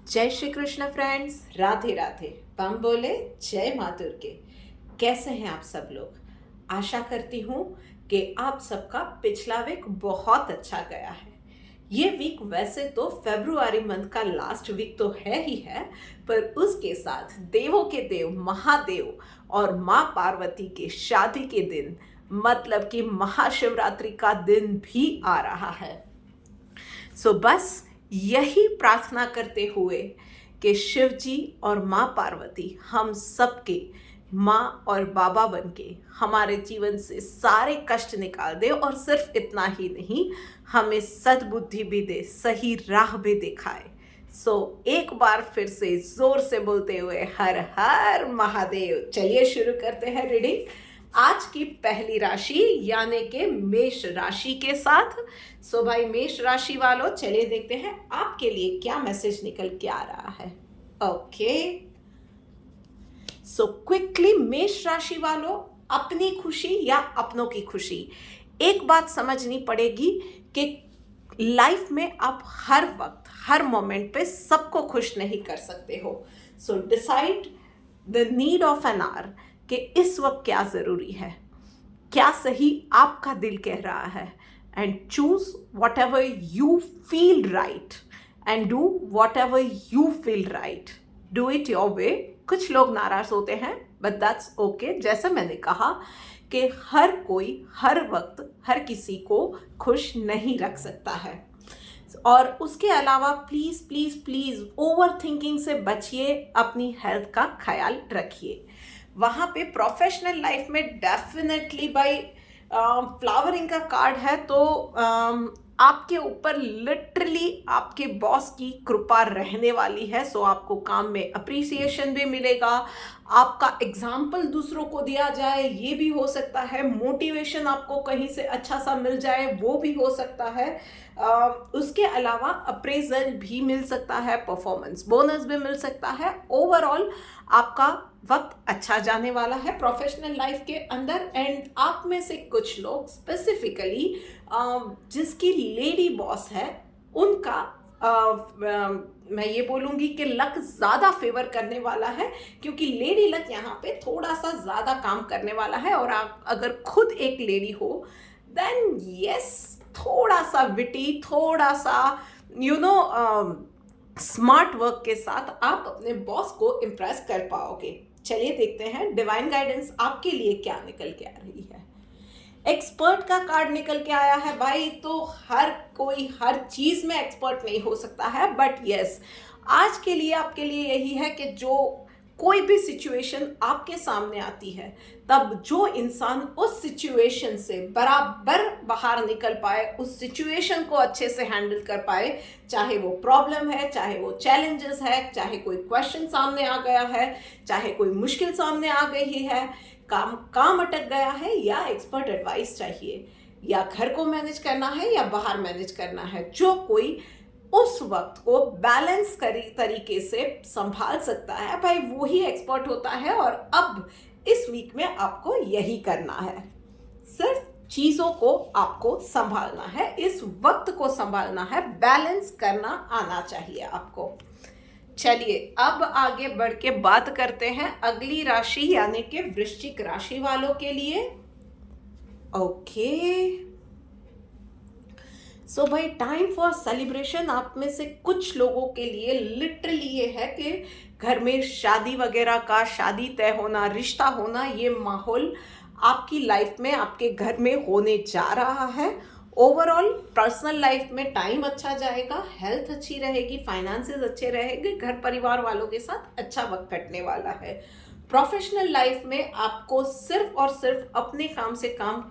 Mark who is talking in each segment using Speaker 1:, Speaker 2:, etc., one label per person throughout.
Speaker 1: जय श्री कृष्ण फ्रेंड्स, राधे राधे। बम बोले जय माँ दुर्गे। कैसे हैं आप सब लोग? आशा करती हूँ कि आप सबका पिछला वीक बहुत अच्छा गया है। ये वीक वैसे तो फरवरी मंथ का लास्ट वीक तो है ही है, पर उसके साथ देवों के देव महादेव और माँ पार्वती के शादी के दिन मतलब कि महाशिवरात्रि का दिन भी आ रहा है। बस यही प्रार्थना करते हुए कि शिव जी और माँ पार्वती हम सबके माँ और बाबा बन के हमारे जीवन से सारे कष्ट निकाल दे, और सिर्फ इतना ही नहीं, हमें सद्बुद्धि भी दे, सही राह भी दिखाए। एक बार फिर से जोर से बोलते हुए हर हर महादेव। चलिए शुरू करते हैं रीडिंग आज की पहली राशि यानी कि मेष राशि के साथ। भाई मेष राशि वालों, चलिए देखते हैं आपके लिए क्या मैसेज निकल के आ रहा है। ओके, क्विकली मेष राशि वालों, अपनी खुशी या अपनों की खुशी, एक बात समझनी पड़ेगी कि लाइफ में आप हर वक्त हर मोमेंट पे सबको खुश नहीं कर सकते हो। Decide the need of an hour कि इस वक्त क्या जरूरी है, क्या सही आपका दिल कह रहा है, and choose what ever you feel right and do what ever you feel right. Do it your way. कुछ लोग नाराज होते हैं, बट दैट्स ओके। जैसा मैंने कहा कि हर कोई हर वक्त हर किसी को खुश नहीं रख सकता है, और उसके अलावा please please please over thinking से बचिए, अपनी हेल्थ का ख्याल रखिए। वहाँ पे प्रोफेशनल लाइफ में डेफिनेटली भाई फ्लावरिंग का कार्ड है, तो आपके ऊपर लिटरली आपके बॉस की कृपा रहने वाली है। आपको काम में अप्रिसिएशन भी मिलेगा, आपका एग्जाम्पल दूसरों को दिया जाए ये भी हो सकता है, मोटिवेशन आपको कहीं से अच्छा सा मिल जाए वो भी हो सकता है। उसके अलावा अप्रेजल भी मिल सकता है, परफॉर्मेंस बोनस भी मिल सकता है। ओवरऑल आपका वक्त अच्छा जाने वाला है प्रोफेशनल लाइफ के अंदर। एंड आप में से कुछ लोग स्पेसिफिकली जिसकी लेडी बॉस है उनका मैं ये बोलूँगी कि लक ज़्यादा फेवर करने वाला है, क्योंकि लेडी लक यहाँ पे थोड़ा सा ज़्यादा काम करने वाला है। और आप अगर खुद एक लेडी हो देन यस, थोड़ा सा विटी, थोड़ा सा स्मार्ट वर्क के साथ आप अपने बॉस को इम्प्रेस कर पाओगे। चलिए देखते हैं डिवाइन गाइडेंस आपके लिए क्या निकल के आ रही है। एक्सपर्ट का कार्ड निकल के आया है भाई, तो हर कोई हर चीज में एक्सपर्ट नहीं हो सकता है, बट यस आज के लिए आपके लिए यही है कि जो कोई भी सिचुएशन आपके सामने आती है, तब जो इंसान उस सिचुएशन से बराबर बाहर निकल पाए, उस सिचुएशन को अच्छे से हैंडल कर पाए, चाहे वो प्रॉब्लम है, चाहे वो चैलेंजेस है, चाहे कोई क्वेश्चन सामने आ गया है, चाहे कोई मुश्किल सामने आ गई है, काम अटक गया है, या एक्सपर्ट एडवाइस चाहिए, या घर को मैनेज करना है या बाहर मैनेज करना है, जो कोई उस वक्त को बैलेंस तरीके से संभाल सकता है भाई, वो ही एक्सपर्ट होता है। और अब इस वीक में आपको यही करना है, सिर्फ चीजों को आपको संभालना है, इस वक्त को संभालना है, बैलेंस करना आना चाहिए आपको। चलिए अब आगे बढ़ के बात करते हैं अगली राशि यानी कि वृश्चिक राशि वालों के लिए। ओके, भाई टाइम फॉर सेलिब्रेशन आप में से कुछ लोगों के लिए लिटरली ये है कि घर में शादी वगैरह का, शादी तय होना, रिश्ता होना, ये माहौल आपकी लाइफ में आपके घर में होने जा रहा है। ओवरऑल पर्सनल लाइफ में टाइम अच्छा जाएगा, हेल्थ अच्छी रहेगी, फाइनेंसेस अच्छे रहेंगे, घर परिवार वालों के साथ अच्छा वक्त कटने वाला है। प्रोफेशनल लाइफ में आपको सिर्फ और सिर्फ अपने काम से काम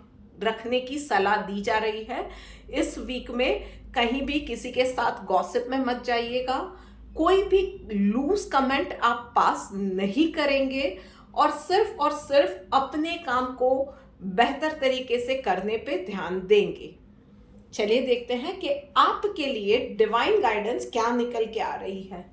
Speaker 1: रखने की सलाह दी जा रही है। इस वीक में कहीं भी किसी के साथ गॉसिप में मत जाइएगा, कोई भी लूज कमेंट आप पास नहीं करेंगे, और सिर्फ अपने काम को बेहतर तरीके से करने पे ध्यान देंगे। चलिए देखते हैं कि आपके लिए डिवाइन गाइडेंस क्या निकल के आ रही है।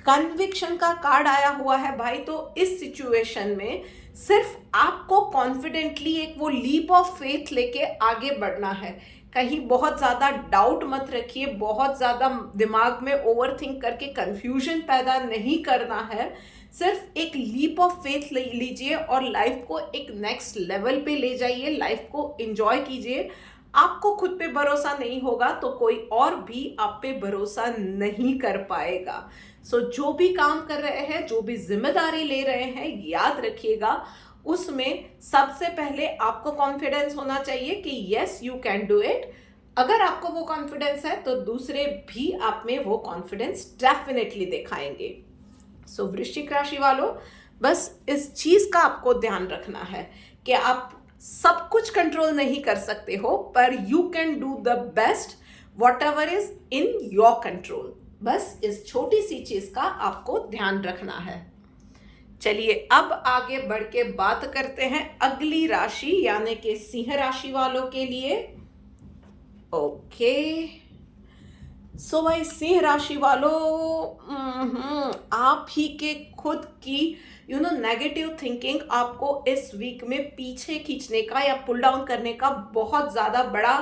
Speaker 1: कन्विक्शन का कार्ड आया हुआ है भाई, तो इस सिचुएशन में सिर्फ आपको कॉन्फिडेंटली एक वो लीप ऑफ फेथ लेके आगे बढ़ना है। कहीं बहुत ज़्यादा डाउट मत रखिए, बहुत ज़्यादा दिमाग में ओवर थिंक करके कंफ्यूजन पैदा नहीं करना है। सिर्फ एक लीप ऑफ फेथ ले लीजिए और लाइफ को एक नेक्स्ट लेवल पे ले जाइए, लाइफ को एंजॉय कीजिए। आपको खुद पे भरोसा नहीं होगा तो कोई और भी आप पे भरोसा नहीं कर पाएगा। सो जो भी काम कर रहे हैं, जो भी जिम्मेदारी ले रहे हैं, याद रखिएगा उसमें सबसे पहले आपको कॉन्फिडेंस होना चाहिए कि yes you can do it. अगर आपको वो कॉन्फिडेंस है तो दूसरे भी आप में वो कॉन्फिडेंस डेफिनेटली दिखाएंगे। सो वृश्चिक राशि वालों, बस इस चीज का आपको ध्यान रखना है कि आप सब कुछ कंट्रोल नहीं कर सकते हो, पर you can do the best what ever is in your control. बस इस छोटी सी चीज का आपको ध्यान रखना है। चलिए अब आगे बढ़ के बात करते हैं अगली राशि यानी कि सिंह राशि वालों के लिए। ओके, सो भाई सिंह राशि वालों, आप ही के खुद की नेगेटिव थिंकिंग आपको इस वीक में पीछे खींचने का या पुल डाउन करने का बहुत ज़्यादा बड़ा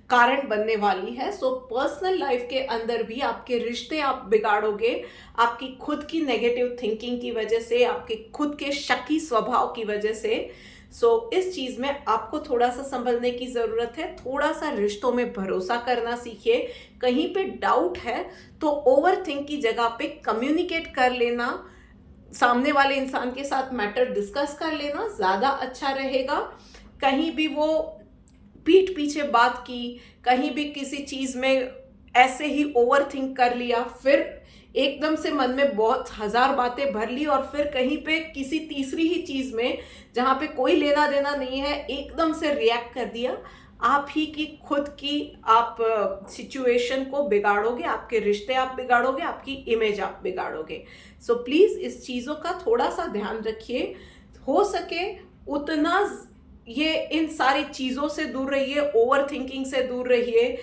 Speaker 1: कारण बनने वाली है। सो पर्सनल लाइफ के अंदर भी आपके रिश्ते आप बिगाड़ोगे, आपकी खुद की नेगेटिव थिंकिंग की वजह से, आपके खुद के शकी स्वभाव की वजह से। सो इस चीज़ में आपको थोड़ा सा संभलने की ज़रूरत है, थोड़ा सा रिश्तों में भरोसा करना सीखिए। कहीं पे डाउट है तो ओवर थिंक की जगह पे कम्युनिकेट कर लेना, सामने वाले इंसान के साथ मैटर डिस्कस कर लेना ज़्यादा अच्छा रहेगा। कहीं भी वो पीठ पीछे बात की, कहीं भी किसी चीज़ में ऐसे ही ओवर थिंक कर लिया, फिर एकदम से मन में बहुत हजार बातें भर ली और फिर कहीं पे किसी तीसरी ही चीज़ में जहाँ पे कोई लेना देना नहीं है एकदम से रिएक्ट कर दिया, आप ही की खुद की आप सिचुएशन को बिगाड़ोगे, आपके रिश्ते आप बिगाड़ोगे, आपकी इमेज आप बिगाड़ोगे। सो प्लीज़ इस चीज़ों का थोड़ा सा ध्यान रखिए, हो सके उतना ये इन सारी चीज़ों से दूर रहिए, ओवर थिंकिंग से दूर रहिए।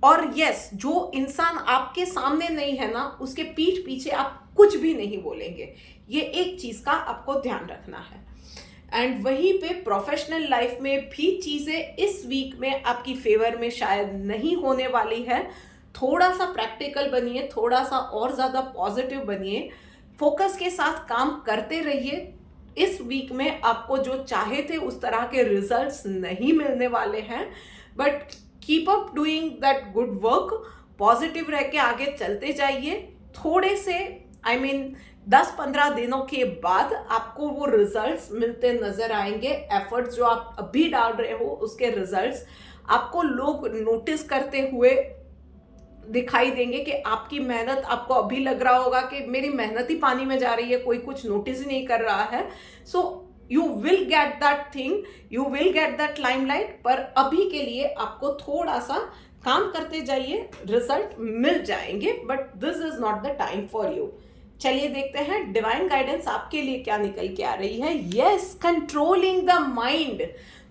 Speaker 1: और यस, जो इंसान आपके सामने नहीं है ना, उसके पीठ पीछे आप कुछ भी नहीं बोलेंगे, ये एक चीज़ का आपको ध्यान रखना है। एंड वहीं पे प्रोफेशनल लाइफ में भी चीज़ें इस वीक में आपकी फेवर में शायद नहीं होने वाली है। थोड़ा सा प्रैक्टिकल बनिए, थोड़ा सा और ज़्यादा पॉजिटिव बनिए, फोकस के साथ काम करते रहिए। इस वीक में आपको जो चाहे थे उस तरह के रिजल्ट्स नहीं मिलने वाले हैं, but keep up doing that good work, positive रह के आगे चलते जाइए। थोड़े से 10-15 दिनों के बाद आपको वो रिजल्ट्स मिलते नजर आएंगे। एफर्ट्स जो आप अभी डाल रहे हो उसके रिजल्ट्स आपको लोग नोटिस करते हुए दिखाई देंगे कि आपकी मेहनत, आपको अभी लग रहा होगा कि मेरी मेहनत ही पानी में जा रही है, कोई कुछ नोटिस ही नहीं कर रहा है। So you will get that thing, you will get that limelight, पर अभी के लिए आपको थोड़ा सा काम करते जाइए, रिजल्ट मिल जाएंगे, but this is not the time for you. चलिए देखते हैं डिवाइन गाइडेंस आपके लिए क्या निकल के आ रही है। यस, कंट्रोलिंग द माइंड,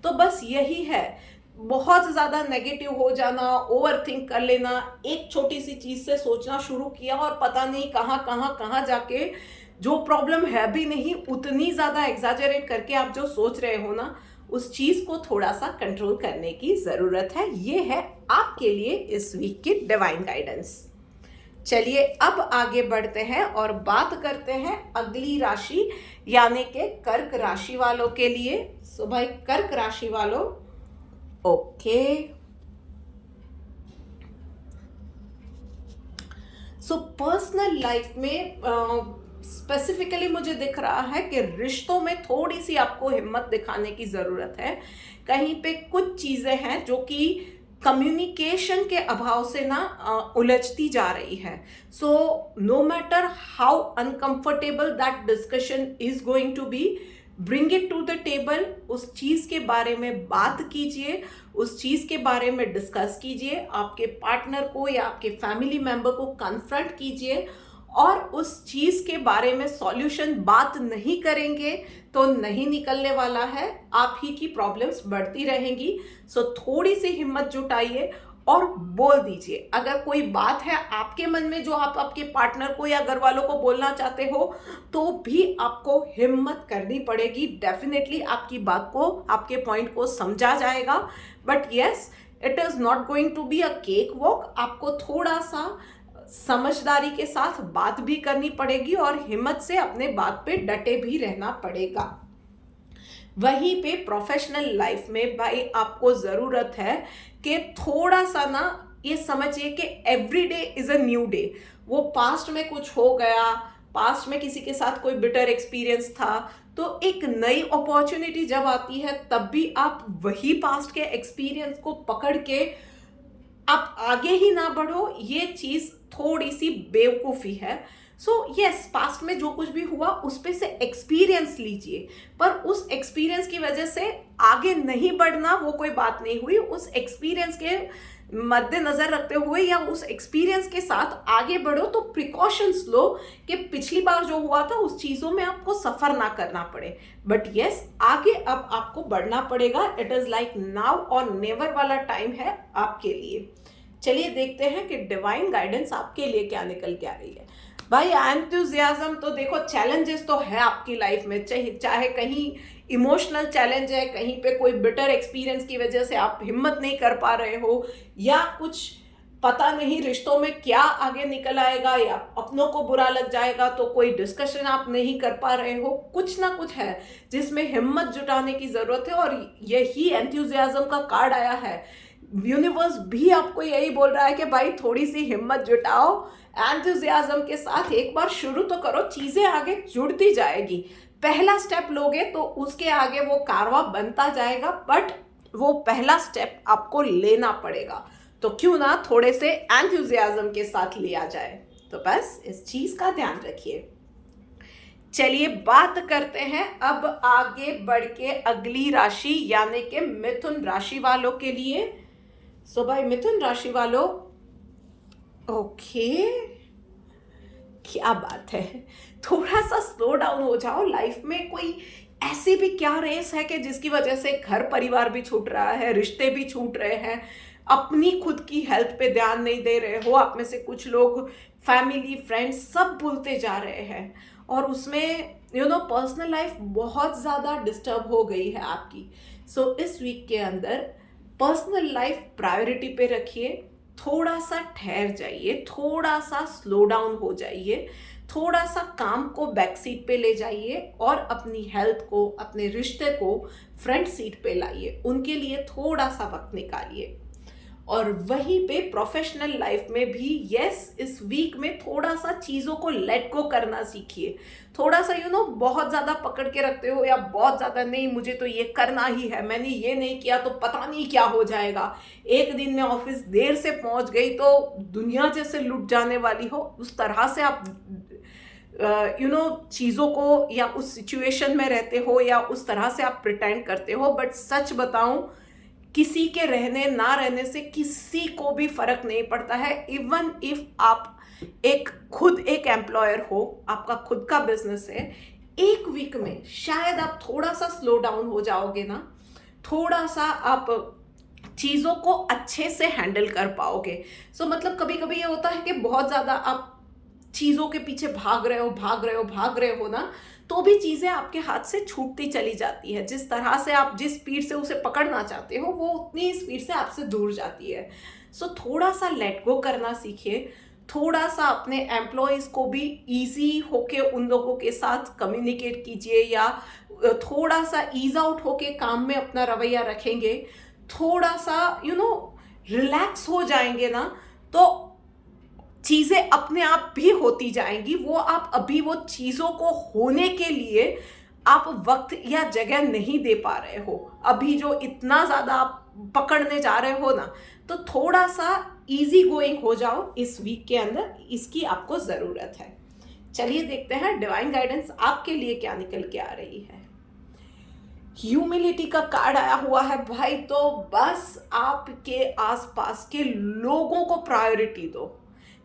Speaker 1: तो बस यही है, बहुत ज़्यादा नेगेटिव हो जाना, ओवर थिंक कर लेना, एक छोटी सी चीज़ से सोचना शुरू किया और पता नहीं कहाँ जाके जो प्रॉब्लम है भी नहीं, उतनी ज़्यादा एग्जैजरेट करके आप जो सोच रहे हो ना, उस चीज़ को थोड़ा सा कंट्रोल करने की ज़रूरत है। ये है आपके लिए इस वीक की डिवाइन गाइडेंस। चलिए अब आगे बढ़ते हैं और बात करते हैं अगली राशि यानी कि कर्क राशि वालों के लिए। सो भाई कर्क राशि वालों, ओके, सो पर्सनल लाइफ में स्पेसिफिकली मुझे दिख रहा है कि रिश्तों में थोड़ी सी आपको हिम्मत दिखाने की ज़रूरत है। कहीं पे कुछ चीज़ें हैं जो कि कम्युनिकेशन के अभाव से ना उलझती जा रही है। So no matter how uncomfortable that discussion is going to be, bring it to the table, उस चीज़ के बारे में बात कीजिए, उस चीज़ के बारे में डिस्कस कीजिए, आपके पार्टनर को या आपके फैमिली मेंबर को कन्फ्रंट कीजिए और उस चीज़ के बारे में सॉल्यूशन बात नहीं करेंगे तो नहीं निकलने वाला है, आप ही की प्रॉब्लम्स बढ़ती रहेंगी। सो थोड़ी सी हिम्मत जुटाइए और बोल दीजिए। अगर कोई बात है आपके मन में जो आप आपके पार्टनर को या घर वालों को बोलना चाहते हो, तो भी आपको हिम्मत करनी पड़ेगी। डेफिनेटली आपकी बात को, आपके पॉइंट को समझा जाएगा, but yes, it is not going to be a cake walk. आपको थोड़ा सा समझदारी के साथ बात भी करनी पड़ेगी और हिम्मत से अपने बात पे डटे भी रहना पड़ेगा। वहीं पे प्रोफेशनल लाइफ में भाई आपको ज़रूरत है कि थोड़ा सा ना ये समझिए कि every day is a new day. वो पास्ट में कुछ हो गया, पास्ट में किसी के साथ कोई बिटर एक्सपीरियंस था, तो एक नई अपॉर्चुनिटी जब आती है तब भी आप वही पास्ट के एक्सपीरियंस को पकड़ के आप आगे ही ना बढ़ो, ये चीज़ थोड़ी सी बेवकूफ़ी है। सो यस, पास्ट में जो कुछ भी हुआ उस पे से एक्सपीरियंस लीजिए, पर उस एक्सपीरियंस की वजह से आगे नहीं बढ़ना वो कोई बात नहीं हुई। उस एक्सपीरियंस के मद्देनजर रखते हुए या उस एक्सपीरियंस के साथ आगे बढ़ो, तो प्रिकॉशंस लो कि पिछली बार जो हुआ था उस चीज़ों में आपको सफ़र ना करना पड़े। बट यस, आगे अब आपको बढ़ना पड़ेगा। इट इज़ लाइक नाउ और नेवर वाला टाइम है आपके लिए। चलिए देखते हैं कि डिवाइन गाइडेंस आपके लिए क्या निकल के आ रही है। भाई एंथुजियाज्म तो देखो, चैलेंजेस तो है आपकी लाइफ में, चाहे कहीं इमोशनल चैलेंज है, कहीं पे कोई बिटर एक्सपीरियंस की वजह से आप हिम्मत नहीं कर पा रहे हो, या कुछ पता नहीं रिश्तों में क्या आगे निकल आएगा, या अपनों को बुरा लग जाएगा तो कोई डिस्कशन आप नहीं कर पा रहे हो। कुछ ना कुछ है जिसमें हिम्मत जुटाने की ज़रूरत है, और यही एंथुजियाज्म का कार्ड आया है। यूनिवर्स भी आपको यही बोल रहा है कि भाई थोड़ी सी हिम्मत जुटाओ, एंथुजियाज्म के साथ एक बार शुरू तो करो, चीज़ें आगे जुड़ती जाएगी। पहला स्टेप लोगे तो उसके आगे वो कारवा बनता जाएगा, बट वो पहला स्टेप आपको लेना पड़ेगा। तो क्यों ना थोड़े से एंथुजियाज्म के साथ लिया जाए। तो बस इस चीज़ का ध्यान रखिए। चलिए बात करते हैं अब आगे बढ़ के अगली राशि यानी कि मिथुन राशि वालों के लिए। सो भाई मिथुन राशि वालों, ओके, क्या बात है, थोड़ा सा स्लो डाउन हो जाओ। लाइफ में कोई ऐसी भी क्या रेस है कि जिसकी वजह से घर परिवार भी छूट रहा है, रिश्ते भी छूट रहे हैं, अपनी खुद की हेल्थ पे ध्यान नहीं दे रहे हो। आप में से कुछ लोग फैमिली, फ्रेंड्स सब भूलते जा रहे हैं, और उसमें पर्सनल लाइफ बहुत ज़्यादा डिस्टर्ब हो गई है आपकी। सो इस वीक के अंदर पर्सनल लाइफ प्रायोरिटी पे रखिए, थोड़ा सा ठहर जाइए, थोड़ा सा स्लो डाउन हो जाइए, थोड़ा सा काम को बैक सीट पे ले जाइए और अपनी हेल्थ को, अपने रिश्ते को फ्रंट सीट पे लाइए। उनके लिए थोड़ा सा वक्त निकालिए। और वहीं पे प्रोफेशनल लाइफ में भी यस, इस वीक में थोड़ा सा चीज़ों को लेट गो करना सीखिए। थोड़ा सा बहुत ज़्यादा पकड़ के रखते हो, या बहुत ज़्यादा नहीं मुझे तो ये करना ही है, मैंने ये नहीं किया तो पता नहीं क्या हो जाएगा, एक दिन में ऑफिस देर से पहुंच गई तो दुनिया जैसे लुट जाने वाली हो, उस तरह से आप चीज़ों को, या उस सिचुएशन में रहते हो, या उस तरह से आप प्रिटेंड करते हो। बट सच बताऊं, किसी के रहने ना रहने से किसी को भी फर्क नहीं पड़ता है। इवन इफ आप खुद एक एम्प्लॉयर हो, आपका खुद का बिजनेस है, एक वीक में शायद आप थोड़ा सा स्लो डाउन हो जाओगे ना, थोड़ा सा आप चीज़ों को अच्छे से हैंडल कर पाओगे। सो मतलब कभी कभी ये होता है कि बहुत ज़्यादा आप चीज़ों के पीछे भाग रहे हो ना, तो भी चीज़ें आपके हाथ से छूटती चली जाती है। जिस तरह से आप जिस स्पीड से उसे पकड़ना चाहते हो, वो उतनी स्पीड से आपसे दूर जाती है। सो थोड़ा सा लेट गो करना सीखिए, थोड़ा सा अपने एम्प्लॉयज़ को भी ईजी होके उन लोगों के साथ कम्युनिकेट कीजिए, या थोड़ा सा ईज आउट होके काम में अपना रवैया रखेंगे, थोड़ा सा रिलैक्स हो जाएंगे ना, तो चीज़ें अपने आप भी होती जाएंगी। वो आप अभी वो चीज़ों को होने के लिए आप वक्त या जगह नहीं दे पा रहे हो। अभी जो इतना ज़्यादा आप पकड़ने जा रहे हो ना, तो थोड़ा सा इजी गोइंग हो जाओ इस वीक के अंदर, इसकी आपको ज़रूरत है। चलिए देखते हैं डिवाइन गाइडेंस आपके लिए क्या निकल के आ रही है। ह्यूमिलिटी का कार्ड आया हुआ है भाई, तो बस आपके आसपास के लोगों को प्रायोरिटी दो,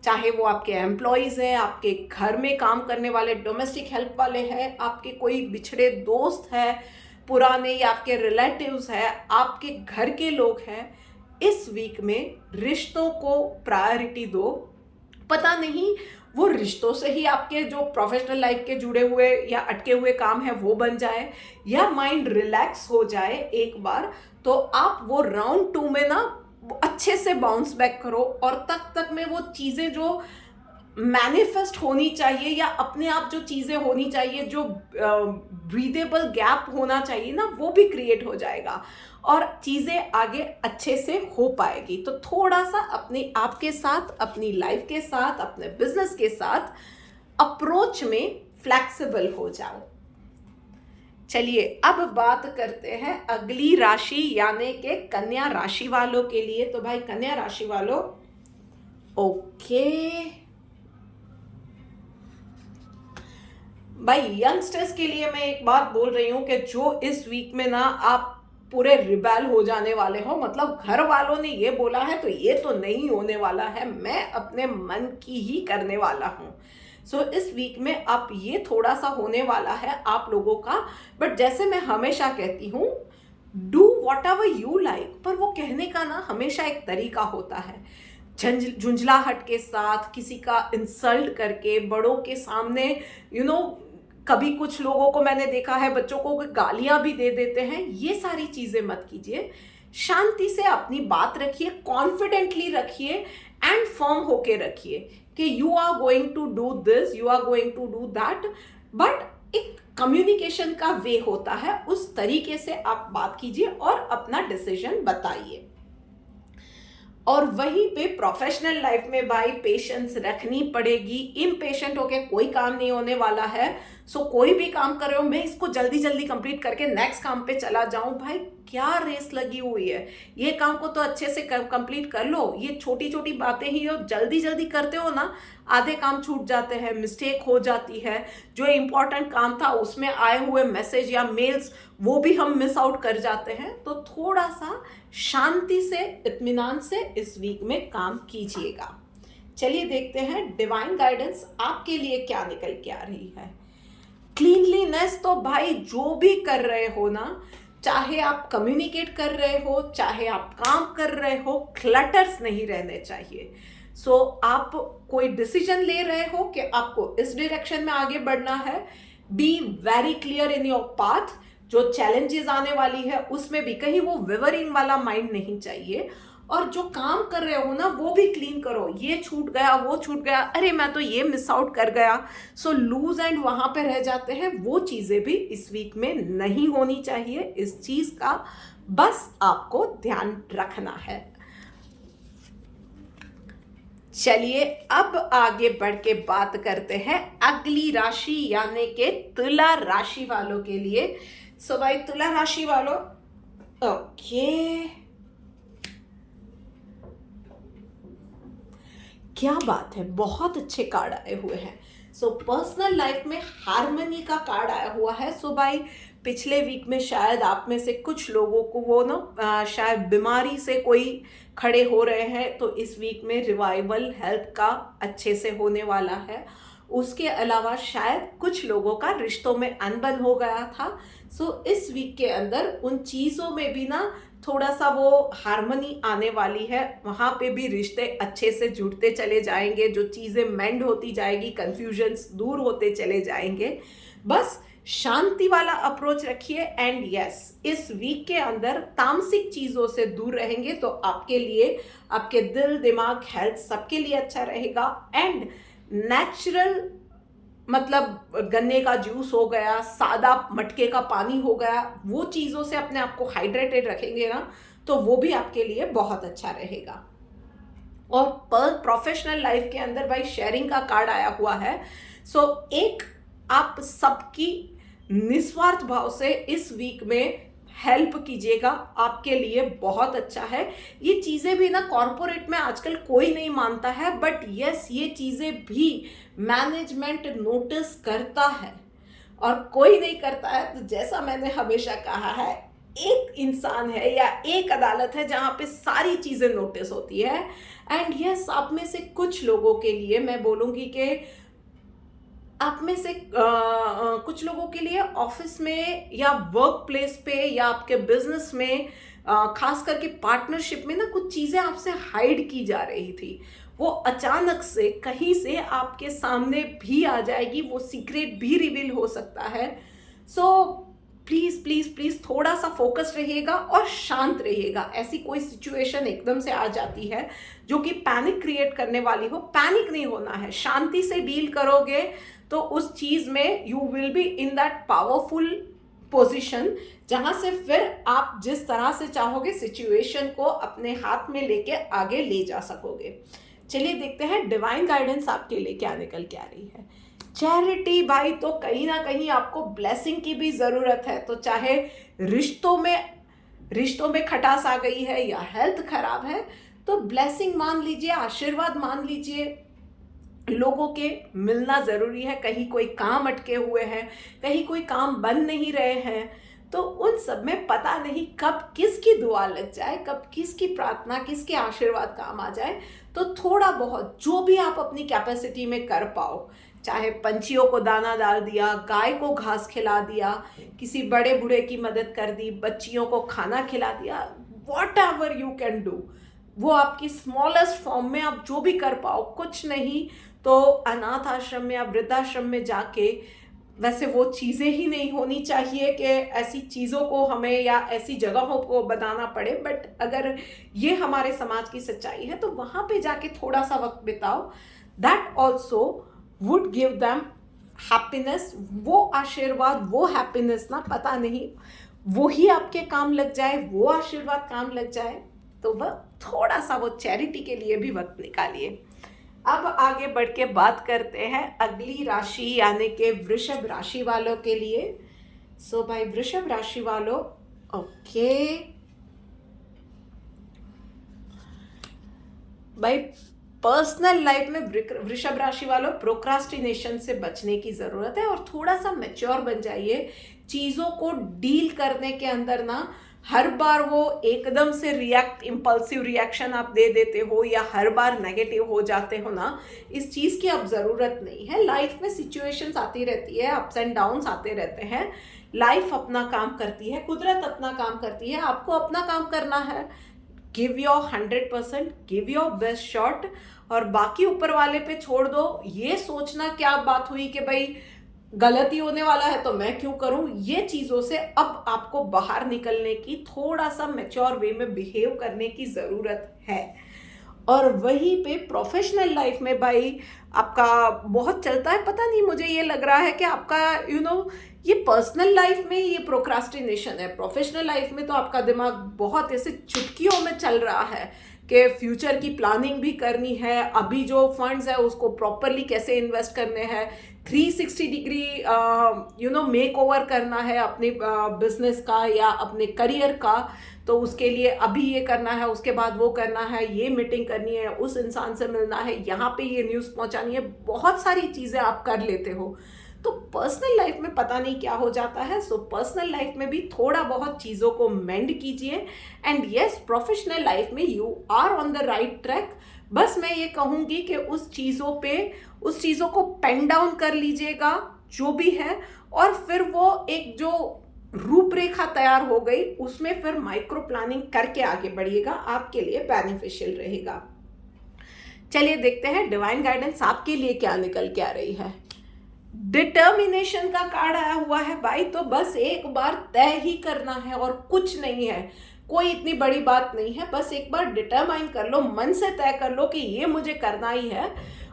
Speaker 1: चाहे वो आपके एम्प्लॉयज़ हैं, आपके घर में काम करने वाले डोमेस्टिक हेल्प वाले हैं, आपके कोई बिछड़े दोस्त हैं पुराने, या आपके रिलेटिव्स हैं, आपके घर के लोग हैं। इस वीक में रिश्तों को प्रायोरिटी दो। पता नहीं वो रिश्तों से ही आपके जो प्रोफेशनल लाइफ के जुड़े हुए या अटके हुए काम है वो बन जाए, या माइंड रिलैक्स हो जाए एक बार, तो आप वो राउंड 2 में ना अच्छे से बाउंस बैक करो, और तक तक में वो चीज़ें जो मैनिफेस्ट होनी चाहिए या अपने आप जो चीज़ें होनी चाहिए, जो ब्रीदेबल गैप होना चाहिए ना, वो भी क्रिएट हो जाएगा और चीज़ें आगे अच्छे से हो पाएगी। तो थोड़ा सा अपने आप के साथ, अपनी लाइफ के साथ, अपने बिजनेस के साथ अप्रोच में फ्लैक्सिबल हो जाओ। चलिए अब बात करते हैं अगली राशि यानी कि कन्या राशि वालों के लिए। तो भाई कन्या राशि वालों, ओके भाई, यंगस्टर्स के लिए मैं एक बात बोल रही हूँ कि जो इस वीक में ना आप पूरे रिबेल हो जाने वाले हो, मतलब घर वालों ने ये बोला है तो ये तो नहीं होने वाला है, मैं अपने मन की ही करने वाला हूँ। सो इस वीक में आप ये थोड़ा सा होने वाला है आप लोगों का। बट जैसे मैं हमेशा कहती हूँ, do what ever you like, पर वो कहने का ना हमेशा एक तरीका होता है। झुंझलाहट के साथ, किसी का इंसल्ट करके, बड़ों के सामने कभी कुछ लोगों को मैंने देखा है बच्चों को गालियां भी दे देते हैं। ये सारी चीजें मत कीजिए, शांति से अपनी बात रखिए, कॉन्फिडेंटली रखिए एंड फर्म होके रखिए कि you are going to do this, you are going to do that. But एक कम्युनिकेशन का वे होता है, उस तरीके से आप बात कीजिए और अपना डिसीजन बताइए। और वहीं पे प्रोफेशनल लाइफ में भाई पेशेंस रखनी पड़ेगी। इम्पेशेंट होके कोई काम नहीं होने वाला है। सो कोई भी काम कर रहे हो, मैं इसको जल्दी जल्दी कंप्लीट करके नेक्स्ट काम पे चला जाऊं, भाई क्या रेस लगी हुई है, ये काम को तो अच्छे से कंप्लीट कर लो। ये छोटी छोटी बातें ही हो, जल्दी जल्दी करते हो ना, आधे काम छूट जाते हैं, मिस्टेक हो जाती है, जो इम्पोर्टेंट काम था उसमें आए हुए मैसेज या मेल्स वो भी हम मिस आउट कर जाते हैं। तो थोड़ा सा शांति से, इत्मीनान से इस वीक में काम कीजिएगा। चलिए देखते हैं डिवाइन गाइडेंस आपके लिए क्या निकल के आ रही है। क्लीनलीनेस, तो भाई जो भी कर रहे हो ना, चाहे आप कम्युनिकेट कर रहे हो, चाहे आप काम कर रहे हो, क्लटर्स नहीं रहने चाहिए। सो आप कोई डिसीजन ले रहे हो कि आपको इस डायरेक्शन में आगे बढ़ना है, be very clear in your path. जो चैलेंजेस आने वाली है उसमें भी कहीं वो विवरिंग वाला माइंड नहीं चाहिए। और जो काम कर रहे हो ना वो भी क्लीन करो, ये छूट गया, वो छूट गया, अरे मैं तो ये मिस आउट कर गया, सो लूज एंड वहां पे रह जाते हैं। वो चीजें भी इस वीक में नहीं होनी चाहिए। इस चीज का बस आपको ध्यान रखना है। चलिए अब आगे बढ़ के बात करते हैं अगली राशि यानी कि तुला राशि वालों के लिए। सो भाई तुला राशि वालों, ओके क्या बात है, बहुत अच्छे कार्ड आए हुए हैं। सो पर्सनल लाइफ में हार्मनी का कार्ड आया हुआ है। सो भाई पिछले वीक में शायद आप में से कुछ लोगों को वो ना शायद बीमारी से कोई खड़े हो रहे हैं, तो इस वीक में रिवाइवल हेल्थ का अच्छे से होने वाला है। उसके अलावा शायद कुछ लोगों का रिश्तों में अनबन हो गया था। सो इस वीक के अंदर उन चीज़ों में भी ना थोड़ा सा वो हार्मनी आने वाली है, वहाँ पे भी रिश्ते अच्छे से जुड़ते चले जाएंगे, जो चीज़ें मेंड होती जाएगी, कन्फ्यूजन्स दूर होते चले जाएंगे। बस शांति वाला अप्रोच रखिए एंड यस, इस वीक के अंदर तामसिक चीज़ों से दूर रहेंगे तो आपके लिए, आपके दिल, दिमाग, हेल्थ सबके लिए अच्छा रहेगा। एंड नेचुरल, मतलब गन्ने का जूस हो गया, सादा मटके का पानी हो गया, वो चीज़ों से अपने आप को हाइड्रेटेड रखेंगे ना, तो वो भी आपके लिए बहुत अच्छा रहेगा। और प्रोफेशनल लाइफ के अंदर भाई शेयरिंग का कार्ड आया हुआ है। सो एक आप सबकी निस्वार्थ भाव से इस वीक में हेल्प कीजिएगा, आपके लिए बहुत अच्छा है। ये चीज़ें भी ना कॉरपोरेट में आजकल कोई नहीं मानता है, बट यस ये चीज़ें भी मैनेजमेंट नोटिस करता है और कोई नहीं करता है। तो जैसा मैंने हमेशा कहा है, एक इंसान है या एक अदालत है जहाँ पे सारी चीज़ें नोटिस होती है। एंड यस आप में से कुछ लोगों के लिए मैं बोलूँगी कि आप में से कुछ लोगों के लिए ऑफिस में या वर्क प्लेस पे या आपके बिजनेस में खास करके पार्टनरशिप में ना कुछ चीज़ें आपसे हाइड की जा रही थी, वो अचानक से कहीं से आपके सामने भी आ जाएगी, वो सीक्रेट भी रिवील हो सकता है। सो प्लीज़ प्लीज़ प्लीज़ थोड़ा सा फोकस रहिएगा और शांत रहिएगा। ऐसी कोई सिचुएशन एकदम से आ जाती है जो कि पैनिक क्रिएट करने वाली हो, पैनिक नहीं होना है, शांति से डील करोगे तो उस चीज़ में you will be in that powerful position जहाँ से फिर आप जिस तरह से चाहोगे सिचुएशन को अपने हाथ में लेके आगे ले जा सकोगे। चलिए देखते हैं डिवाइन गाइडेंस आपके लिए क्या निकल के आ रही है। चैरिटी भाई, तो कहीं ना कहीं आपको ब्लेसिंग की भी ज़रूरत है, तो चाहे रिश्तों में खटास आ गई है या हेल्थ खराब है, तो ब्लेसिंग मान लीजिए, आशीर्वाद मान लीजिए। लोगों के मिलना ज़रूरी है, कहीं कोई काम अटके हुए हैं, कहीं कोई काम बन नहीं रहे हैं, तो उन सब में पता नहीं कब किसकी दुआ लग जाए, कब किसकी प्रार्थना, किसके आशीर्वाद काम आ जाए। तो थोड़ा बहुत जो भी आप अपनी कैपेसिटी में कर पाओ, चाहे पंछियों को दाना डाल दिया, गाय को घास खिला दिया, किसी बड़े बूढ़े की मदद कर दी, बच्चियों को खाना खिला दिया, what ever you can do, वो आपकी स्मॉलेस्ट फॉर्म में आप जो भी कर पाओ। कुछ नहीं तो अनाथ आश्रम में या वृद्धाश्रम में जाके, वैसे वो चीज़ें ही नहीं होनी चाहिए कि ऐसी चीज़ों को हमें या ऐसी जगहों को बताना पड़े, बट अगर ये हमारे समाज की सच्चाई है तो वहाँ पे जाके थोड़ा सा वक्त बिताओ। That also would give them happiness. वो आशीर्वाद, वो हैप्पीनेस ना, पता नहीं वो ही आपके काम लग जाए, वो आशीर्वाद काम लग जाए, तो वह थोड़ा सा वो चैरिटी के लिए भी वक्त निकालिए। अब आगे बढ़ के बात करते हैं अगली राशि यानी कि वृषभ राशि वालों के लिए। सो भाई वृषभ राशि वालों, ओके भाई, पर्सनल लाइफ में वृषभ राशि वालों प्रोक्रास्टिनेशन से बचने की ज़रूरत है और थोड़ा सा मैच्योर बन जाइए। चीज़ों को डील करने के अंदर ना हर बार वो एकदम से इम्पल्सिव रिएक्शन आप दे देते हो या हर बार नेगेटिव हो जाते हो ना, इस चीज़ की अब ज़रूरत नहीं है। लाइफ में सिचुएशंस आती रहती है, अप्स एंड डाउन्स आते रहते हैं, लाइफ अपना काम करती है, कुदरत अपना काम करती है, आपको अपना काम करना है। Give your 100%, give your best shot, और बाकी ऊपर वाले पे छोड़ दो। ये सोचना क्या बात हुई कि भाई गलती होने वाला है तो मैं क्यों करूं, ये चीज़ों से अब आपको बाहर निकलने की, थोड़ा सा मैच्योर वे में बिहेव करने की ज़रूरत है। और वहीं पे प्रोफेशनल लाइफ में भाई आपका बहुत चलता है, पता नहीं, मुझे ये लग रहा है कि आपका ये पर्सनल लाइफ में ये प्रोक्रास्टिनेशन है, प्रोफेशनल लाइफ में तो आपका दिमाग बहुत ऐसे चुटकियों में चल रहा है कि फ्यूचर की प्लानिंग भी करनी है, अभी जो फंड्स है उसको प्रॉपरली कैसे इन्वेस्ट करने हैं, 360 डिग्री मेक ओवर करना है अपने बिजनेस का या अपने करियर का, तो उसके लिए अभी ये करना है, उसके बाद वो करना है, ये मीटिंग करनी है, उस इंसान से मिलना है, यहाँ पे ये न्यूज़ पहुँचानी है, बहुत सारी चीज़ें आप कर लेते हो। तो पर्सनल लाइफ में पता नहीं क्या हो जाता है। सो पर्सनल लाइफ में भी थोड़ा बहुत चीज़ों को मेंड कीजिए। एंड यस, प्रोफेशनल लाइफ में you are on the right track. बस मैं ये कहूँगी कि उस चीज़ों को पेन डाउन कर लीजिएगा जो भी है, और फिर वो एक जो रूपरेखा तैयार हो गई उसमें फिर माइक्रो प्लानिंग करके आगे बढ़िएगा, आपके लिए बेनिफिशियल रहेगा। चलिए देखते हैं डिवाइन गाइडेंस आपके लिए क्या निकल के आ रही है। डिटर्मिनेशन का कार्ड आया हुआ है भाई, तो बस एक बार तय ही करना है और कुछ नहीं है, कोई इतनी बड़ी बात नहीं है। बस एक बार डिटरमाइन कर लो, मन से तय कर लो कि ये मुझे करना ही है,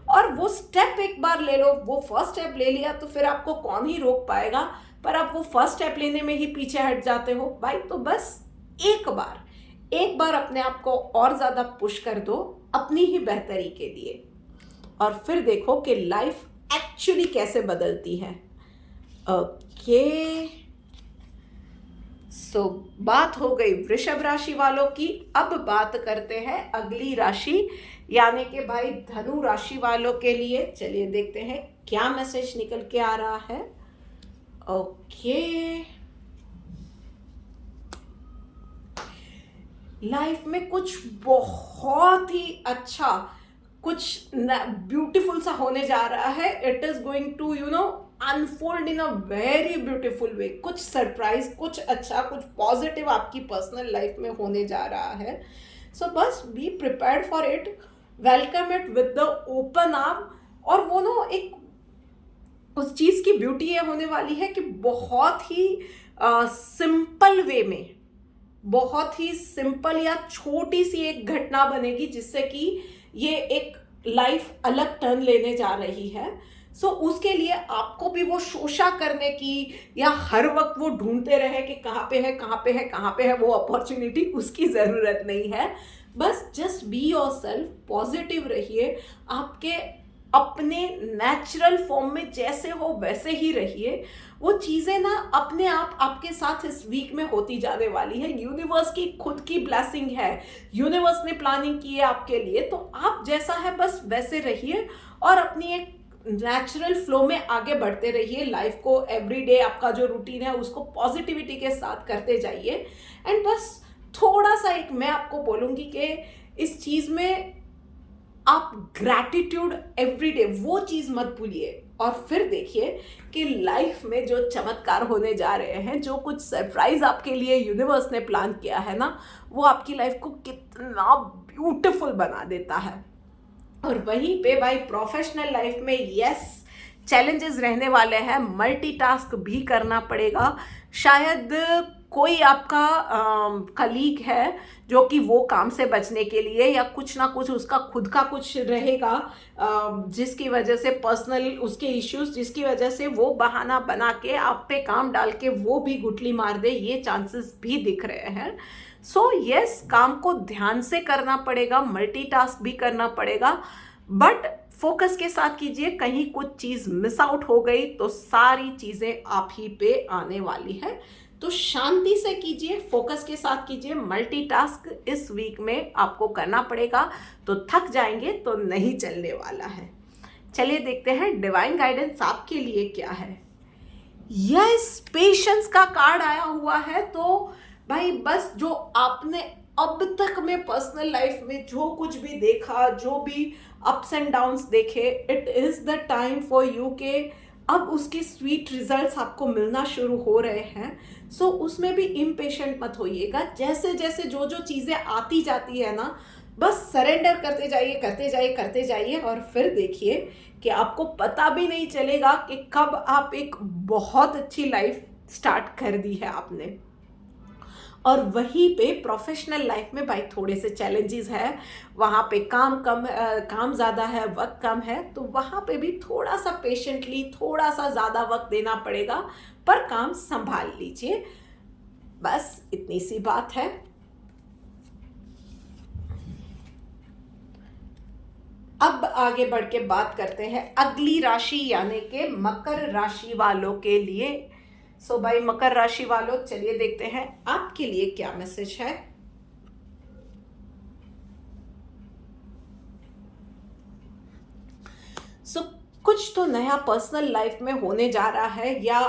Speaker 1: और वो स्टेप एक बार ले लो। वो फर्स्ट स्टेप ले लिया तो फिर आपको कौन ही रोक पाएगा, पर आप वो फर्स्ट स्टेप लेने में ही पीछे हट जाते हो भाई। तो बस एक बार अपने आप को और ज़्यादा पुश कर दो अपनी ही बेहतरी के लिए, और फिर देखो कि लाइफ एक्चुअली कैसे बदलती है। ओके, सो बात हो गई वृषभ राशि वालों की। अब बात करते हैं अगली राशि यानी कि भाई धनु राशि वालों के लिए। चलिए देखते हैं क्या मैसेज निकल के आ रहा है। ओके, लाइफ में कुछ बहुत ही अच्छा कुछ ब्यूटीफुल सा होने जा रहा है. It is going to unfold in a very beautiful way. कुछ सरप्राइज, कुछ अच्छा, कुछ पॉजिटिव आपकी पर्सनल लाइफ में होने जा रहा है. सो बस be prepared for it, welcome it with the open arm. और वो एक उस चीज़ की ब्यूटी ये होने वाली है कि बहुत ही सिंपल वे में, बहुत ही सिंपल या छोटी सी एक घटना बनेगी जिससे कि ये एक लाइफ अलग टर्न लेने जा रही है. सो उसके लिए आपको भी वो शोषा करने की या हर वक्त वो ढूंढते रहे कि कहाँ पे है, कहाँ पे है, कहाँ पे है वो अपॉर्चुनिटी, उसकी ज़रूरत नहीं है. बस just be your self, positive रहिए, आपके अपने नेचुरल फॉर्म में जैसे हो वैसे ही रहिए. वो चीज़ें ना अपने आप आपके साथ इस वीक में होती जाने वाली है. यूनिवर्स की खुद की ब्लेसिंग है, यूनिवर्स ने प्लानिंग की है आपके लिए. तो आप जैसा है बस वैसे रहिए और अपनी एक नेचुरल फ्लो में आगे बढ़ते रहिए. लाइफ को एवरीडे आपका जो रूटीन है उसको पॉजिटिविटी के साथ करते जाइए. एंड बस थोड़ा सा एक मैं आपको बोलूँगी कि इस चीज़ में आप ग्रैटिट्यूड एवरीडे वो चीज़ मत भूलिए. और फिर देखिए कि लाइफ में जो चमत्कार होने जा रहे हैं, जो कुछ सरप्राइज आपके लिए यूनिवर्स ने प्लान किया है ना, वो आपकी लाइफ को कितना ब्यूटीफुल बना देता है. और वहीं पे भाई प्रोफेशनल लाइफ में यस चैलेंजेस रहने वाले हैं, मल्टीटास्क भी करना पड़ेगा. शायद कोई आपका कलीग है जो कि वो काम से बचने के लिए या कुछ ना कुछ उसका खुद का कुछ रहेगा जिसकी वजह से पर्सनल उसके इश्यूज, जिसकी वजह से वो बहाना बना के आप पे काम डाल के वो भी गुठली मार दे, ये चांसेस भी दिख रहे हैं. सो यस, काम को ध्यान से करना पड़ेगा, मल्टीटास्क भी करना पड़ेगा, बट फोकस के साथ कीजिए. कहीं कुछ चीज़ मिस आउट हो गई तो सारी चीज़ें आप ही पे आने वाली है. तो शांति से कीजिए, फोकस के साथ कीजिए. मल्टीटास्क इस वीक में आपको करना पड़ेगा, तो थक जाएंगे तो नहीं चलने वाला है. चलिए देखते हैं डिवाइन गाइडेंस आपके लिए क्या है. यस, पेशेंस का कार्ड आया हुआ है. तो भाई बस जो आपने अब तक में पर्सनल लाइफ में जो कुछ भी देखा, जो भी अप्स एंड डाउन्स देखे, it is the time for you के अब उसके स्वीट रिजल्ट्स आपको मिलना शुरू हो रहे हैं. सो उसमें भी इम्पेशेंट मत होइएगा. जैसे जैसे जो जो चीज़ें आती जाती है ना, बस सरेंडर करते जाइए, करते जाइए, करते जाइए. और फिर देखिए कि आपको पता भी नहीं चलेगा कि कब आप एक बहुत अच्छी लाइफ स्टार्ट कर दी है आपने. और वहीं पे प्रोफेशनल लाइफ में भाई थोड़े से चैलेंजेस है, वहाँ पे काम ज़्यादा है, वक्त कम है, तो वहाँ पे भी थोड़ा सा पेशेंटली, थोड़ा सा ज़्यादा वक्त देना पड़ेगा, पर काम संभाल लीजिए. बस इतनी सी बात है. अब आगे बढ़ के बात करते हैं अगली राशि यानी कि मकर राशि वालों के लिए. सो भाई मकर राशि वालों, चलिए देखते हैं आपके लिए क्या मैसेज है. सो कुछ तो नया पर्सनल लाइफ में होने जा रहा है, या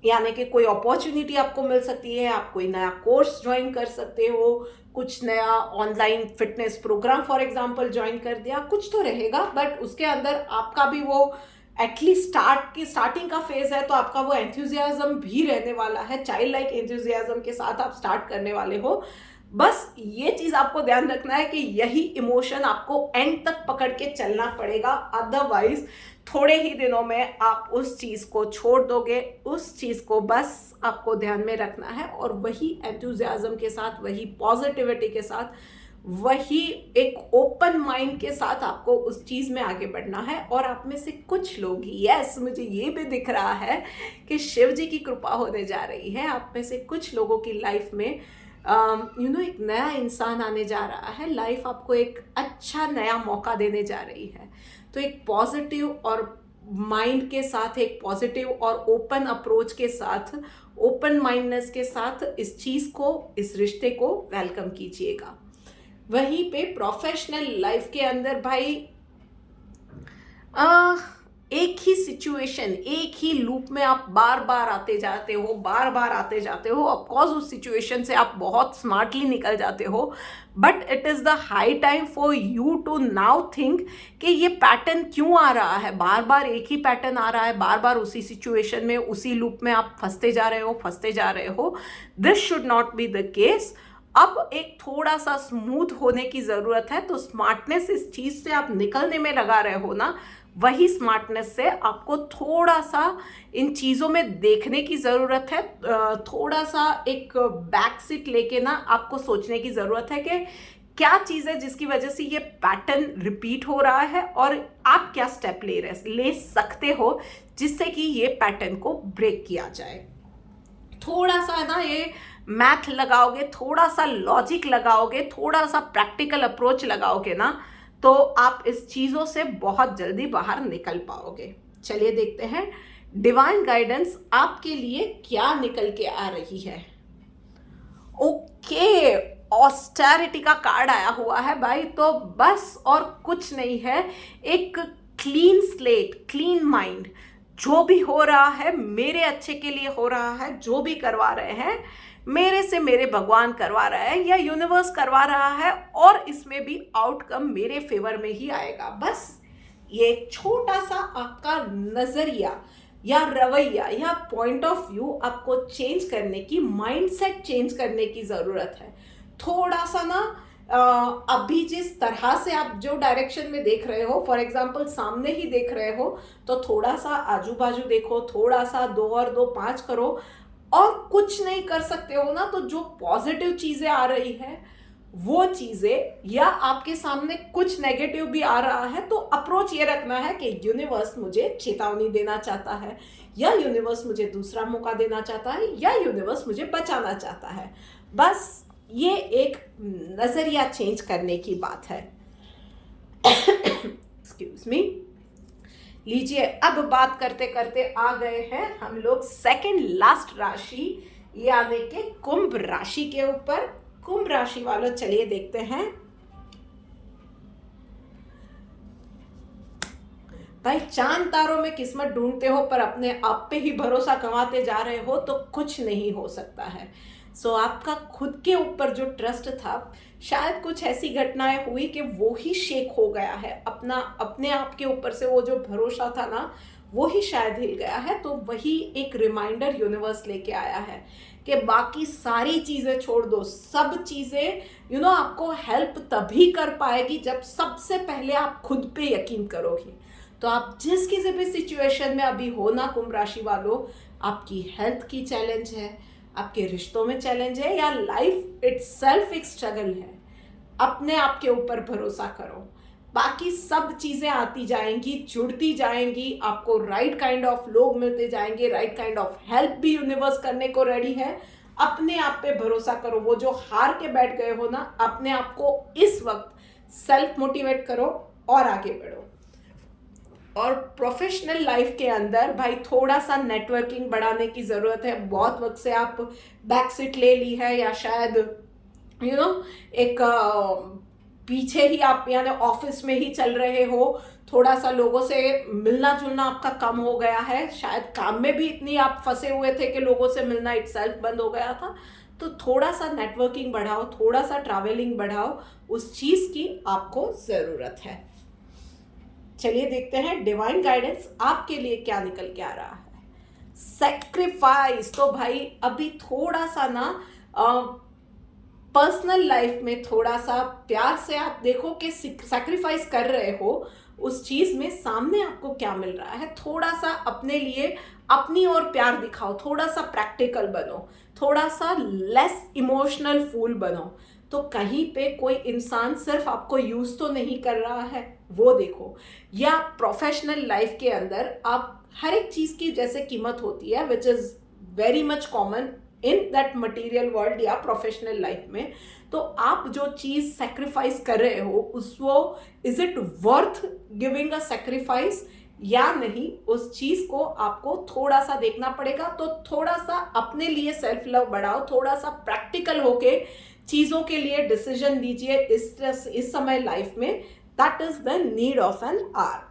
Speaker 1: यानी कि कोई अपॉर्चुनिटी आपको मिल सकती है. आप कोई नया कोर्स ज्वाइन कर सकते हो, कुछ नया online fitness programme for example join कर दिया. कुछ तो रहेगा, बट उसके अंदर आपका भी वो एटलीस्ट स्टार्टिंग का फेज है, तो आपका वो एंथुजियाज्म भी रहने वाला है. चाइल्ड लाइक एंथुजियाज्म के साथ आप स्टार्ट करने वाले हो. बस ये चीज़ आपको ध्यान रखना है कि यही इमोशन आपको एंड तक पकड़ के चलना पड़ेगा. अदरवाइज थोड़े ही दिनों में आप उस चीज़ को छोड़ दोगे. उस चीज़ को बस आपको ध्यान में रखना है और वही एंथुजियाज्म के साथ, वही पॉजिटिविटी के साथ, वही एक ओपन माइंड के साथ आपको उस चीज़ में आगे बढ़ना है. और आप में से कुछ लोग, यस मुझे ये भी दिख रहा है कि शिव जी की कृपा होने जा रही है. आप में से कुछ लोगों की लाइफ में एक नया इंसान आने जा रहा है. लाइफ आपको एक अच्छा नया मौका देने जा रही है. तो एक पॉजिटिव और माइंड के साथ, एक पॉजिटिव और ओपन अप्रोच के साथ, ओपन माइंडनेस के साथ इस चीज़ को, इस रिश्ते को वेलकम कीजिएगा. वहीं पे प्रोफेशनल लाइफ के अंदर भाई एक ही सिचुएशन, एक ही लूप में आप बार बार आते जाते हो, बार बार आते जाते हो। ऑफकोर्स उस सिचुएशन से आप बहुत स्मार्टली निकल जाते हो, but it is the high time for you to now think कि ये पैटर्न क्यों आ रहा है, बार बार एक ही पैटर्न आ रहा है, बार बार उसी सिचुएशन में, उसी लूप में आप फंसते जा रहे हो। This should not be the case. अब एक थोड़ा सा स्मूथ होने की ज़रूरत है। तो स्मार्टनेस इस चीज़ से आप निकलने में लगा रहे हो ना, वही स्मार्टनेस से आपको थोड़ा सा इन चीज़ों में देखने की ज़रूरत है। थोड़ा सा एक बैक सीट लेके ना आपको सोचने की ज़रूरत है कि क्या चीज़ है जिसकी वजह से ये पैटर्न रिपीट हो रहा है और आप क्या स्टेप ले सकते हो जिससे कि ये पैटर्न को ब्रेक किया जाए। थोड़ा सा ना ये मैथ लगाओगे, थोड़ा सा लॉजिक लगाओगे, थोड़ा सा प्रैक्टिकल अप्रोच लगाओगे ना, तो आप इस चीज़ों से बहुत जल्दी बाहर निकल पाओगे। चलिए देखते हैं डिवाइन गाइडेंस आपके लिए क्या निकल के आ रही है। ओके, ऑस्टेरिटी का कार्ड आया हुआ है भाई, तो बस और कुछ नहीं है, एक क्लीन स्लेट, क्लीन माइंड। जो भी हो रहा है मेरे अच्छे के लिए हो रहा है, जो भी करवा रहे हैं मेरे से मेरे भगवान करवा रहा है या यूनिवर्स करवा रहा है, और इसमें भी आउटकम मेरे फेवर में ही आएगा। बस ये छोटा सा आपका नजरिया या रवैया या पॉइंट ऑफ व्यू आपको चेंज करने की, माइंडसेट चेंज करने की ज़रूरत है। थोड़ा सा ना अभी जिस तरह से आप जो डायरेक्शन में देख रहे हो, फॉर एग्जांपल सामने ही देख रहे हो, तो थोड़ा सा आजू बाजू देखो, थोड़ा सा 2 और 2 5 करो। और कुछ नहीं कर सकते हो ना, तो जो पॉजिटिव चीज़ें आ रही है वो चीज़ें, या आपके सामने कुछ नेगेटिव भी आ रहा है, तो अप्रोच ये रखना है कि यूनिवर्स मुझे चेतावनी देना चाहता है, या यूनिवर्स मुझे दूसरा मौका देना चाहता है, या यूनिवर्स मुझे बचाना चाहता है। बस ये एक नज़रिया चेंज करने की बात है। Excuse me. लीजिए, अब बात करते करते आ गए हैं हम लोग सेकंड लास्ट राशि यानी कि कुंभ राशि के ऊपर। कुंभ राशि वालों, चलिए देखते हैं भाई। चांद तारों में किस्मत ढूंढते हो पर अपने आप पे ही भरोसा गंवाते जा रहे हो, तो कुछ नहीं हो सकता है। सो आपका खुद के ऊपर जो ट्रस्ट था, शायद कुछ ऐसी घटनाएं हुई कि वो ही शेक हो गया है। अपने आप के ऊपर से वो जो भरोसा था ना, वो ही शायद हिल गया है। तो वही एक रिमाइंडर यूनिवर्स लेके आया है कि बाकी सारी चीज़ें छोड़ दो। सब चीज़ें आपको हेल्प तभी कर पाएगी जब सबसे पहले आप खुद पे यकीन करोगे। तो आप जिस किसी भी सिचुएशन में अभी हो ना कुंभ राशि वालों, आपकी हेल्थ की चैलेंज है, आपके रिश्तों में चैलेंज है, या लाइफ इटसेल्फ एक स्ट्रगल है, अपने आप के ऊपर भरोसा करो। बाकी सब चीज़ें आती जाएंगी, जुड़ती जाएंगी, आपको राइट काइंड ऑफ लोग मिलते जाएंगे, राइट काइंड ऑफ हेल्प भी यूनिवर्स करने को रेडी है। अपने आप पे भरोसा करो। वो जो हार के बैठ गए हो ना, अपने आप को इस वक्त सेल्फ मोटिवेट करो और आगे बढ़ो। और प्रोफेशनल लाइफ के अंदर भाई थोड़ा सा नेटवर्किंग बढ़ाने की ज़रूरत है। बहुत वक्त से आप बैक सीट ले ली है, या शायद एक पीछे ही आप यानी ऑफिस में ही चल रहे हो, थोड़ा सा लोगों से मिलना जुलना आपका कम हो गया है। शायद काम में भी इतनी आप फंसे हुए थे कि लोगों से मिलना इटसेल्फ बंद हो गया था। तो थोड़ा सा नेटवर्किंग बढ़ाओ, थोड़ा सा ट्रैवलिंग बढ़ाओ, उस चीज़ की आपको ज़रूरत है। चलिए देखते हैं डिवाइन गाइडेंस आपके लिए क्या निकल के आ रहा है। सैक्रिफाइस। तो भाई अभी थोड़ा सा ना पर्सनल लाइफ में थोड़ा सा प्यार से आप देखो कि सैक्रिफाइस कर रहे हो उस चीज़ में, सामने आपको क्या मिल रहा है। थोड़ा सा अपने लिए अपनी ओर प्यार दिखाओ, थोड़ा सा प्रैक्टिकल बनो, थोड़ा सा लेस इमोशनल फूल बनो। तो कहीं पे कोई इंसान सिर्फ आपको यूज़ तो नहीं कर रहा है, वो देखो। या प्रोफेशनल लाइफ के अंदर आप हर एक चीज़ की जैसे कीमत होती है, which is very much common in that material world या प्रोफेशनल लाइफ में। तो आप जो चीज़ सेक्रीफाइस कर रहे हो वो is it worth giving a sacrifice या नहीं, उस चीज़ को आपको थोड़ा सा देखना पड़ेगा। तो थोड़ा सा अपने लिए सेल्फ लव बढ़ाओ, थोड़ा सा प्रैक्टिकल होके चीज़ों के लिए डिसीजन लीजिए इस समय लाइफ में। That is the need of an hour.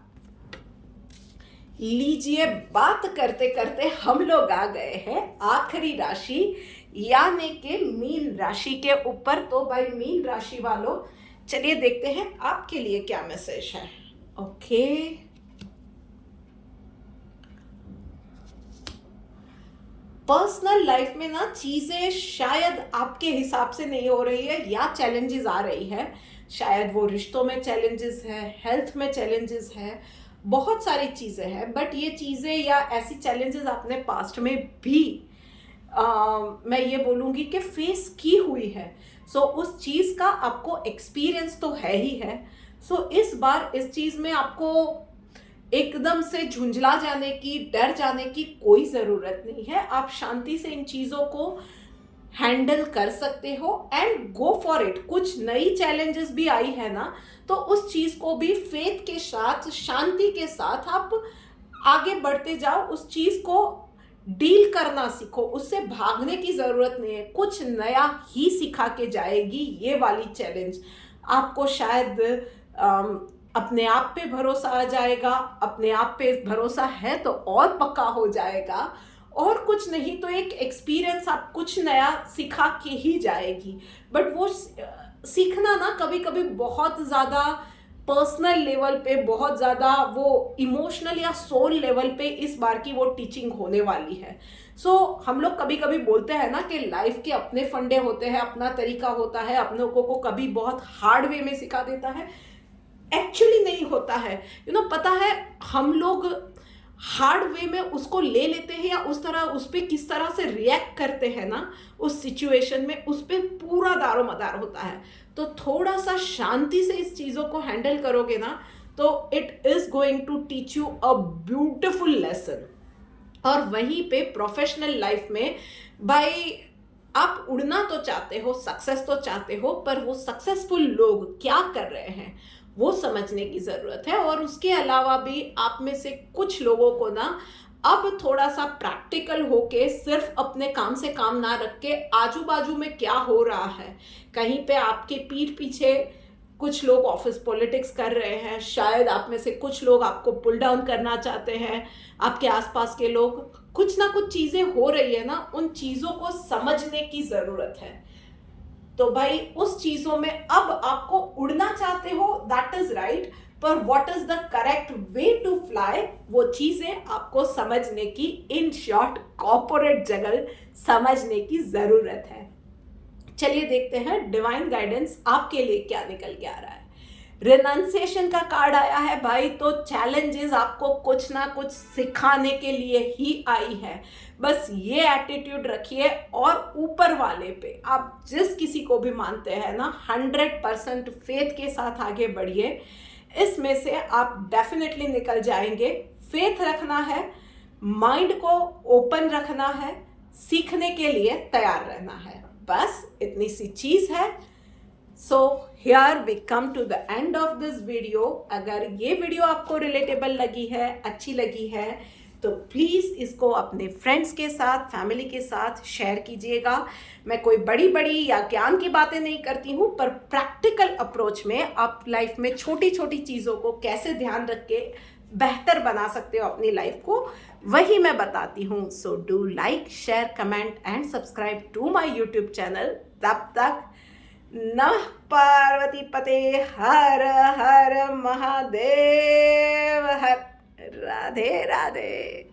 Speaker 1: लीजिए, बात करते करते हम लोग आ गए हैं आखिरी राशि यानी कि मीन राशि के ऊपर। तो भाई मीन राशि वालों, चलिए देखते हैं आपके लिए क्या मैसेज है। ओके, पर्सनल लाइफ में ना चीजें शायद आपके हिसाब से नहीं हो रही है या चैलेंजेस आ रही है। शायद वो रिश्तों में चैलेंजेस है, हेल्थ में चैलेंजेस है, बहुत सारी चीजें हैं। बट ये चीजें या ऐसी चैलेंजेस आपने पास्ट में भी मैं ये बोलूँगी कि फेस की हुई है। सो उस चीज़ का आपको एक्सपीरियंस तो है ही है। सो इस बार इस चीज़ में आपको एकदम से झुंझला जाने की, डर जाने की कोई ज़रूरत नहीं है। आप शांति से इन चीज़ों को हैंडल कर सकते हो एंड गो फॉर इट। कुछ नई चैलेंजेस भी आई है ना, तो उस चीज़ को भी फेथ के साथ, शांति के साथ आप आगे बढ़ते जाओ। उस चीज़ को डील करना सीखो, उससे भागने की ज़रूरत नहीं है। कुछ नया ही सिखा के जाएगी ये वाली चैलेंज। आपको शायद अपने आप पे भरोसा आ जाएगा, अपने आप पे भरोसा है तो और पक्का हो जाएगा। और कुछ नहीं तो एक एक्सपीरियंस आप कुछ नया सिखा के ही जाएगी। बट वो सीखना ना कभी कभी बहुत ज़्यादा पर्सनल लेवल पे, बहुत ज़्यादा वो इमोशनल या सोल लेवल पे इस बार की वो टीचिंग होने वाली है। सो हम लोग कभी कभी बोलते हैं ना कि लाइफ के अपने फंडे होते हैं, अपना तरीका होता है, अपने को कभी बहुत हार्ड वे में सिखा देता है। एक्चुअली नहीं होता है। पता है, हम लोग हार्ड वे में उसको ले लेते हैं या उस तरह उस पर किस तरह से रिएक्ट करते हैं ना उस सिचुएशन में, उस पर पूरा दारो मदार होता है। तो थोड़ा सा शांति से इस चीज़ों को हैंडल करोगे ना, तो it is going to teach you a beautiful lesson. और वहीं पे प्रोफेशनल लाइफ में भाई, आप उड़ना तो चाहते हो, सक्सेस तो चाहते हो, पर वो सक्सेसफुल लोग क्या कर रहे हैं वो समझने की ज़रूरत है। और उसके अलावा भी आप में से कुछ लोगों को ना अब थोड़ा सा प्रैक्टिकल होके सिर्फ अपने काम से काम ना रख के आजू बाजू में क्या हो रहा है, कहीं पे आपके पीठ पीछे कुछ लोग ऑफिस पॉलिटिक्स कर रहे हैं, शायद आप में से कुछ लोग आपको पुल डाउन करना चाहते हैं, आपके आसपास के लोग, कुछ ना कुछ चीज़ें हो रही है ना, उन चीज़ों को समझने की ज़रूरत है। तो भाई उस चीज़ों में अब आपको उड़ना चाहते हो, दैट इज राइट, पर what is the correct way to fly, वो चीज़ें आपको समझने की, इन शॉर्ट कॉर्पोरेट जगल समझने की ज़रूरत है। चलिए देखते हैं डिवाइन गाइडेंस आपके लिए क्या निकल के आ रहा है। रिनाउंसिएशन का कार्ड आया है भाई, तो चैलेंजेस आपको कुछ ना कुछ सिखाने के लिए ही आई है। बस ये एटीट्यूड रखिए और ऊपर वाले पे, आप जिस किसी को भी मानते हैं ना, 100% फेथ के साथ आगे बढ़िए। इसमें से आप डेफिनेटली निकल जाएंगे। फेथ रखना है, माइंड को ओपन रखना है, सीखने के लिए तैयार रहना है, बस इतनी सी चीज़ है। So here we come to the end of this video. अगर ये वीडियो आपको रिलेटेबल लगी है, अच्छी लगी है, तो प्लीज़ इसको अपने फ्रेंड्स के साथ, फैमिली के साथ शेयर कीजिएगा। मैं कोई बड़ी बड़ी या ज्ञान की बातें नहीं करती हूँ, पर प्रैक्टिकल अप्रोच में आप लाइफ में छोटी छोटी चीज़ों को कैसे ध्यान रख के बेहतर बना सकते हो अपनी लाइफ को, वही मैं बताती हूँ। So do like, share, comment and subscribe to my YouTube channel. तब तक नमः पार्वती पते, हर हर महादेव, हर राधे राधे।